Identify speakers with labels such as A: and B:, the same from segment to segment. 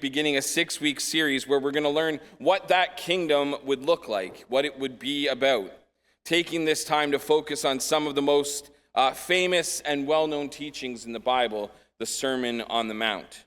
A: beginning a 6-week series where we're going to learn what that kingdom would look like, what it would be about, taking this time to focus on some of the most famous and well-known teachings in the Bible, the Sermon on the Mount,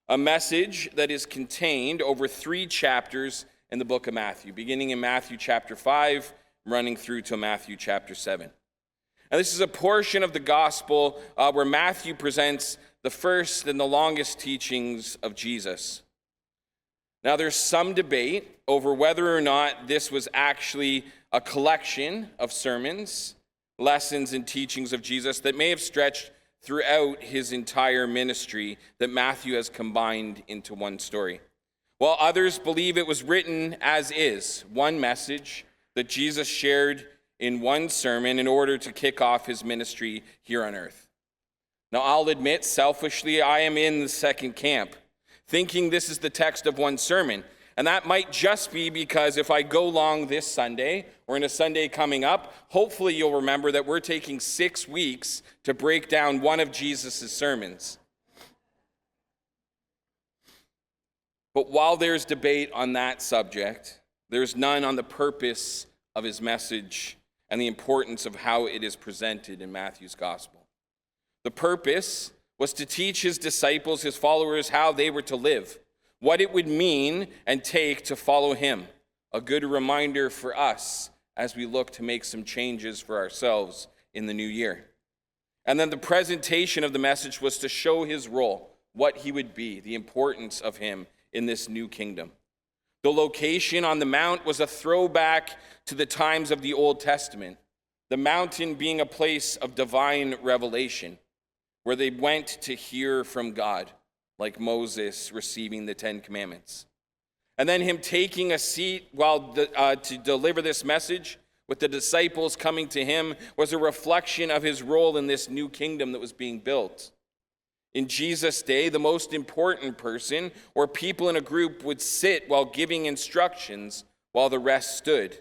A: a message that is contained over 3 chapters in the book of Matthew, beginning in Matthew chapter 5, running through to Matthew chapter 7. And this is a portion of the gospel where Matthew presents the first and the longest teachings of Jesus. Now, there's some debate over whether or not this was actually a collection of sermons, lessons, and teachings of Jesus that may have stretched throughout his entire ministry that Matthew has combined into one story. While others believe it was written as is, one message that Jesus shared in one sermon in order to kick off his ministry here on earth. Now, I'll admit, selfishly, I am in the second camp, thinking this is the text of one sermon. And that might just be because if I go long this Sunday, or in a Sunday coming up, hopefully you'll remember that we're taking 6 weeks to break down one of Jesus' sermons. But while there's debate on that subject, there's none on the purpose of his message and the importance of how it is presented in Matthew's gospel. The purpose was to teach his disciples, his followers, how they were to live, what it would mean and take to follow him, a good reminder for us as we look to make some changes for ourselves in the new year. And then the presentation of the message was to show his role, what he would be, the importance of him in this new kingdom. The location on the mount was a throwback to the times of the Old Testament, the mountain being a place of divine revelation, where they went to hear from God, like Moses receiving the 10 Commandments. And then him taking a seat to deliver this message with the disciples coming to him was a reflection of his role in this new kingdom that was being built. In Jesus' day, the most important person or people in a group would sit while giving instructions while the rest stood.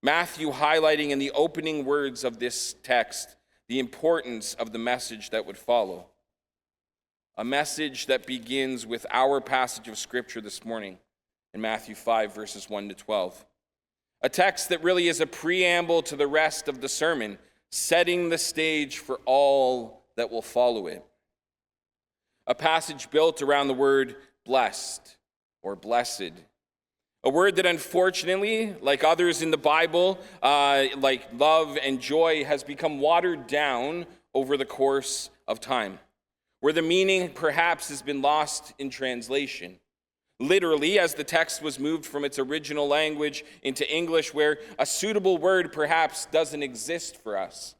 A: Matthew highlighting in the opening words of this text the importance of the message that would follow. A message that begins with our passage of Scripture this morning in Matthew 5, verses 1 to 12. A text that really is a preamble to the rest of the sermon, setting the stage for all that will follow it. A passage built around the word blessed or blessed. A word that unfortunately, like others in the Bible, like love and joy, has become watered down over the course of time, where the meaning perhaps has been lost in translation. Literally, as the text was moved from its original language into English, where a suitable word perhaps doesn't exist for us,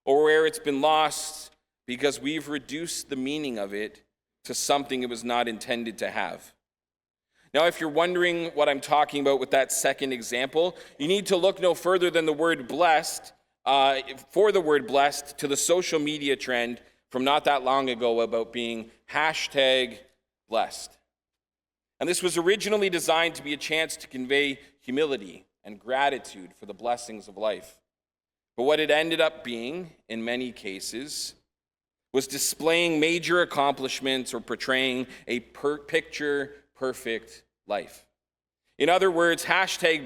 A: or where it's been lost because we've reduced the meaning of it to something it was not intended to have. Now, if you're wondering what I'm talking about with that second example, you need to look no further than the word blessed, for the word blessed, to the social media trend from not that long ago about being #blessed. And this was originally designed to be a chance to convey humility and gratitude for the blessings of life. But what it ended up being, in many cases, was displaying major accomplishments or portraying a picture-perfect life. In other words,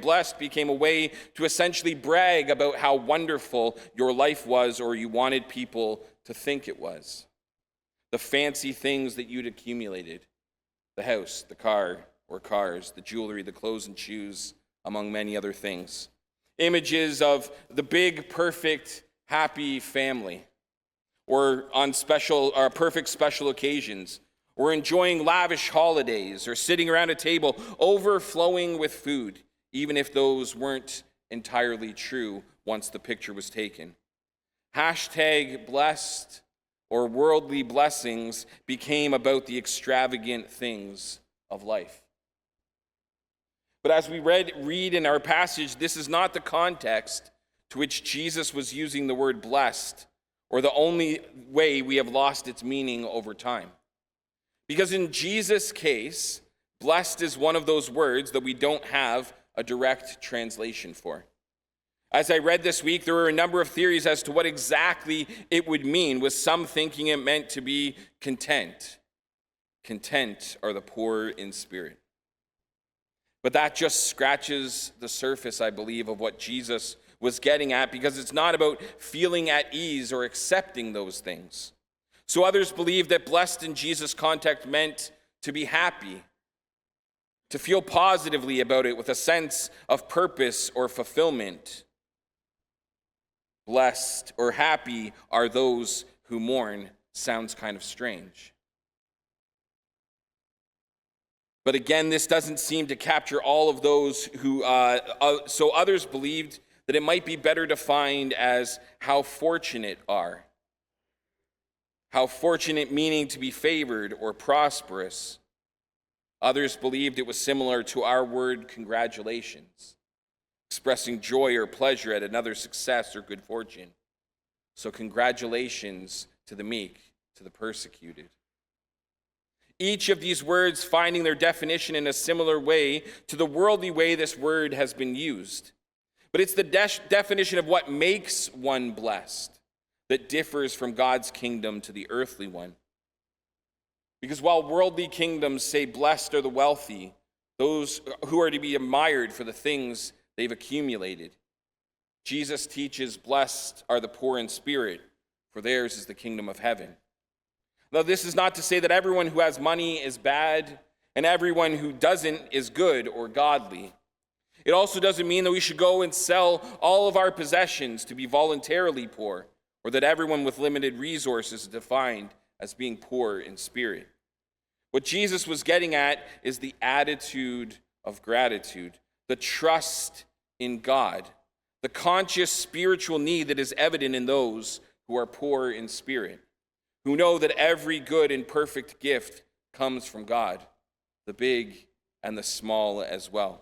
A: #blessed became a way to essentially brag about how wonderful your life was or you wanted people to think it was. The fancy things that you'd accumulated, the house, the car or cars, the jewelry, the clothes and shoes, among many other things. Images of the big, perfect, happy family, or on perfect special occasions, or enjoying lavish holidays, or sitting around a table overflowing with food, even if those weren't entirely true once the picture was taken. #blessed or worldly blessings became about the extravagant things of life. But as we read in our passage, this is not the context to which Jesus was using the word blessed, or the only way we have lost its meaning over time. Because in Jesus' case, blessed is one of those words that we don't have a direct translation for. As I read this week, there were a number of theories as to what exactly it would mean, with some thinking it meant to be content, Content are the poor in spirit. But that just scratches the surface, I believe, of what Jesus was getting at, because it's not about feeling at ease or accepting those things. So others believe that blessed in Jesus' context meant to be happy, to feel positively about it with a sense of purpose or fulfillment. Blessed or happy are those who mourn sounds kind of strange. But again, this doesn't seem to capture all of those who, so others believed that it might be better defined as how fortunate are. How fortunate meaning to be favored or prosperous. Others believed it was similar to our word congratulations, expressing joy or pleasure at another's success or good fortune. So congratulations to the meek, to the persecuted. Each of these words finding their definition in a similar way to the worldly way this word has been used. But it's the definition of what makes one blessed that differs from God's kingdom to the earthly one. Because while worldly kingdoms say blessed are the wealthy, those who are to be admired for the things they've accumulated, Jesus teaches blessed are the poor in spirit, for theirs is the kingdom of heaven. Now, this is not to say that everyone who has money is bad and everyone who doesn't is good or godly. It also doesn't mean that we should go and sell all of our possessions to be voluntarily poor, or that everyone with limited resources is defined as being poor in spirit. What Jesus was getting at is the attitude of gratitude, the trust in God, the conscious spiritual need that is evident in those who are poor in spirit, who know that every good and perfect gift comes from God, the big and the small as well.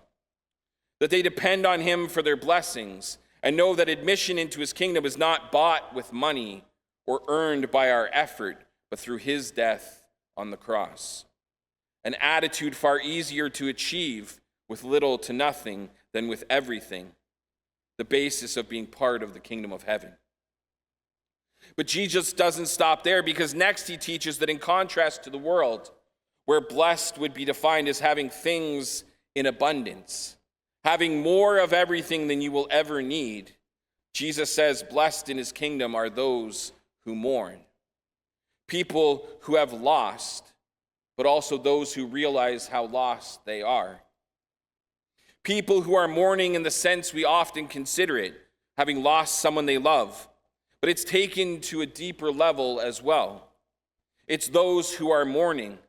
A: That they depend on him for their blessings and know that admission into his kingdom is not bought with money or earned by our effort, but through his death on the cross. An attitude far easier to achieve with little to nothing than with everything, the basis of being part of the kingdom of heaven. But Jesus doesn't stop there, because next he teaches that in contrast to the world, where blessed would be defined as having things in abundance, having more of everything than you will ever need, Jesus says blessed in his kingdom are those who mourn. People who have lost, but also those who realize how lost they are. People who are mourning in the sense we often consider it, having lost someone they love, but it's taken to a deeper level as well. It's those who are mourning,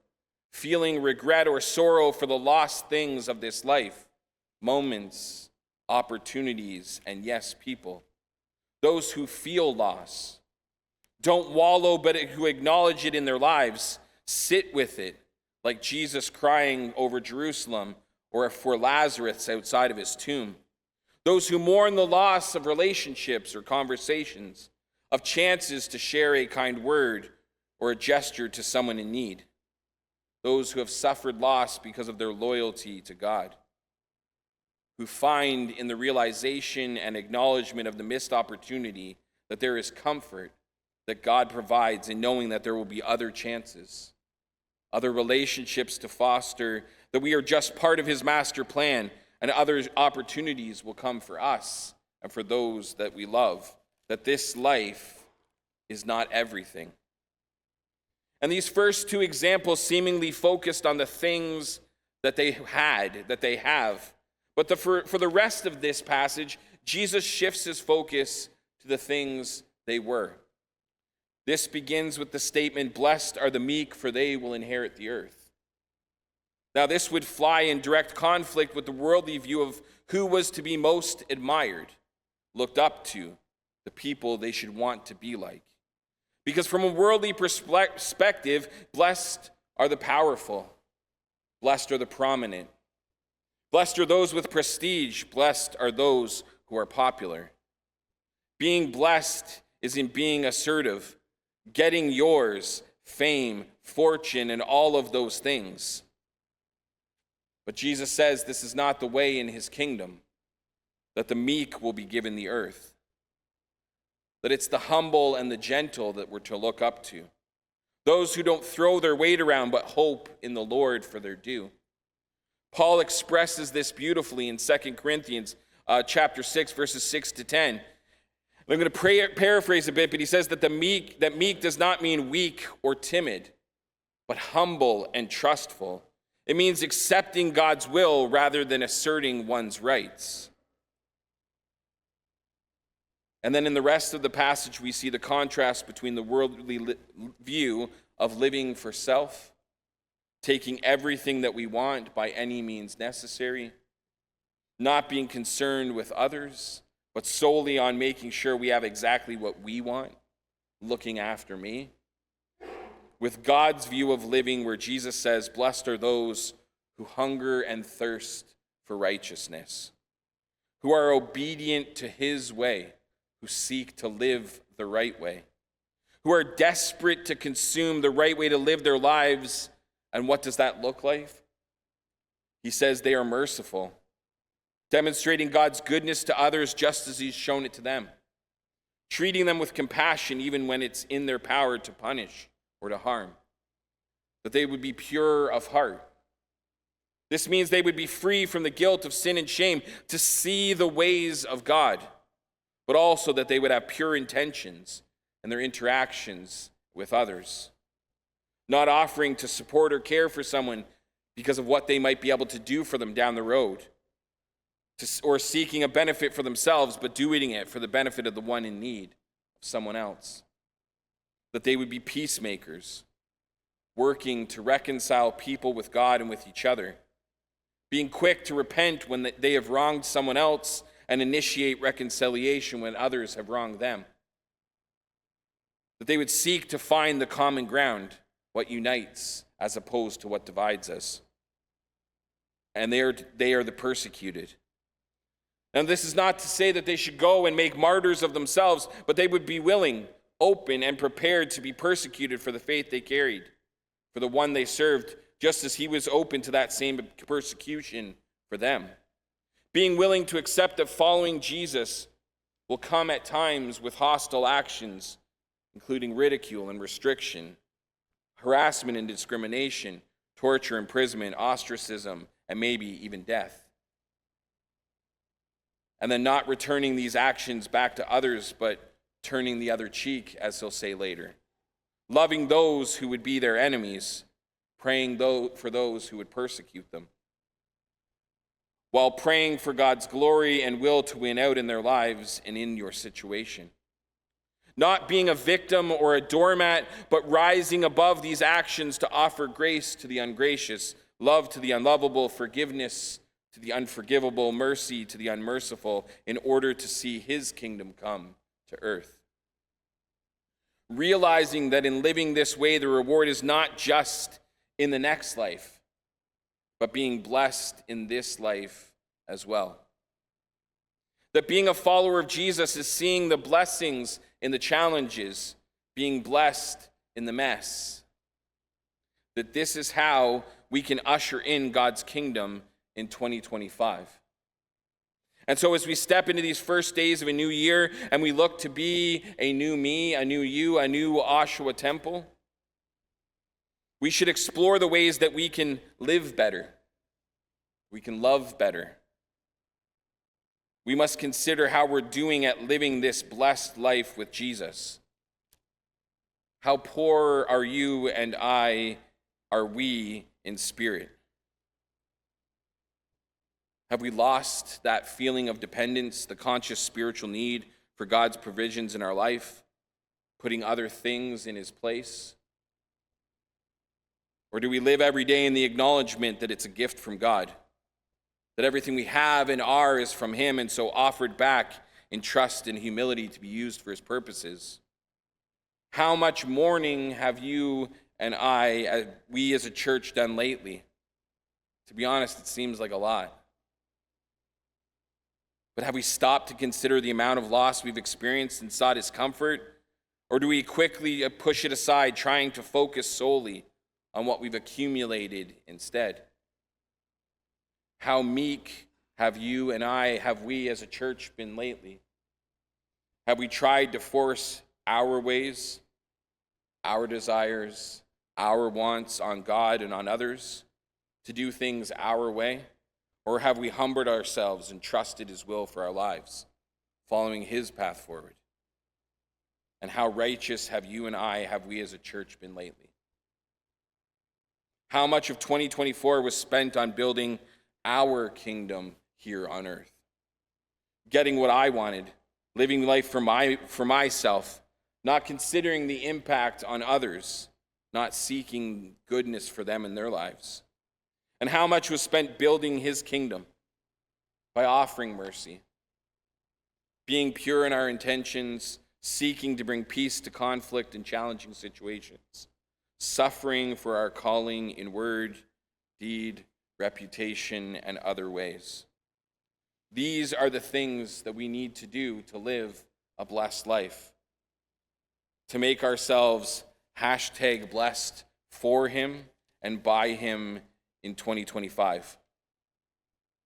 A: feeling regret or sorrow for the lost things of this life, moments, opportunities, and yes, people. Those who feel loss, don't wallow, but who acknowledge it in their lives, sit with it, like Jesus crying over Jerusalem or for Lazarus outside of his tomb. Those who mourn the loss of relationships or conversations, of chances to share a kind word or a gesture to someone in need. Those who have suffered loss because of their loyalty to God, who find in the realization and acknowledgement of the missed opportunity that there is comfort that God provides in knowing that there will be other chances, other relationships to foster, that we are just part of his master plan, and other opportunities will come for us and for those that we love, that this life is not everything. And these first two examples seemingly focused on the things that they have. But for the rest of this passage, Jesus shifts his focus to the things they were. This begins with the statement, blessed are the meek, for they will inherit the earth. Now, this would fly in direct conflict with the worldly view of who was to be most admired, looked up to, the people they should want to be like. Because from a worldly perspective, blessed are the powerful, blessed are the prominent, blessed are those with prestige, blessed are those who are popular. Being blessed is in being assertive, getting yours, fame, fortune, and all of those things. But Jesus says this is not the way in his kingdom, that the meek will be given the earth, that it's the humble and the gentle that we're to look up to, those who don't throw their weight around but hope in the Lord for their due. Paul expresses this beautifully in 2 Corinthians chapter 6, verses 6 to 10. I'm going to paraphrase a bit, but he says that meek does not mean weak or timid, but humble and trustful. It means accepting God's will rather than asserting one's rights. And then in the rest of the passage, we see the contrast between the worldly view of living for self, taking everything that we want by any means necessary, not being concerned with others, but solely on making sure we have exactly what we want, looking after me. With God's view of living, where Jesus says, "Blessed are those who hunger and thirst for righteousness, who are obedient to his way, who seek to live the right way, who are desperate to consume the right way to live their lives." And what does that look like? He says they are merciful, demonstrating God's goodness to others just as he's shown it to them, treating them with compassion even when it's in their power to punish or to harm, that they would be pure of heart. This means they would be free from the guilt of sin and shame to see the ways of God, but also that they would have pure intentions in their interactions with others, not offering to support or care for someone because of what they might be able to do for them down the road, or seeking a benefit for themselves, but doing it for the benefit of the one in need, of someone else. That they would be peacemakers, working to reconcile people with God and with each other, being quick to repent when they have wronged someone else and initiate reconciliation when others have wronged them. That they would seek to find the common ground, what unites as opposed to what divides us. And they are the persecuted. And this is not to say that they should go and make martyrs of themselves, but they would be willing, open, and prepared to be persecuted for the faith they carried, for the one they served, just as he was open to that same persecution for them. Being willing to accept that following Jesus will come at times with hostile actions, including ridicule and restriction, harassment and discrimination, torture, imprisonment, ostracism, and maybe even death. And then not returning these actions back to others, but turning the other cheek, as he'll say later. Loving those who would be their enemies, praying for those who would persecute them, while praying for God's glory and will to win out in their lives and in your situation. Not being a victim or a doormat, but rising above these actions to offer grace to the ungracious, love to the unlovable, forgiveness to the unforgivable, mercy to the unmerciful, in order to see his kingdom come to earth. Realizing that in living this way, the reward is not just in the next life, but being blessed in this life as well. That being a follower of Jesus is seeing the blessings in the challenges, being blessed in the mess. That this is how we can usher in God's kingdom in 2025. And so as we step into these first days of a new year and we look to be a new me, a new you, a new Oshawa temple, we should explore the ways that we can live better. We can love better. We must consider how we're doing at living this blessed life with Jesus. How poor are you and are we in spirit? Have we lost that feeling of dependence, the conscious spiritual need for God's provisions in our life, putting other things in his place? Or do we live every day in the acknowledgement that it's a gift from God, that everything we have and are is from him, and so offered back in trust and humility to be used for his purposes? How much mourning have you and we as a church done lately? To be honest, it seems like a lot. But have we stopped to consider the amount of loss we've experienced and sought his comfort? Or do we quickly push it aside, trying to focus solely on what we've accumulated instead? How meek have we as a church been lately? Have we tried to force our ways? our desires, our wants on God and on others, to do things our way? Or have we humbled ourselves and trusted his will for our lives, following his path forward? And how righteous have we as a church been lately? How much of 2024 was spent on building our kingdom here on earth? Getting what I wanted, living life for myself, not considering the impact on others, not seeking goodness for them in their lives. And how much was spent building his kingdom by offering mercy, being pure in our intentions, seeking to bring peace to conflict and challenging situations, suffering for our calling in word, deed, reputation, and other ways. These are the things that we need to do to live a blessed life, to make ourselves #blessed for him and by him in 2025.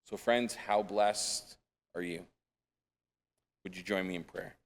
A: So friends, how blessed are you? Would you join me in prayer?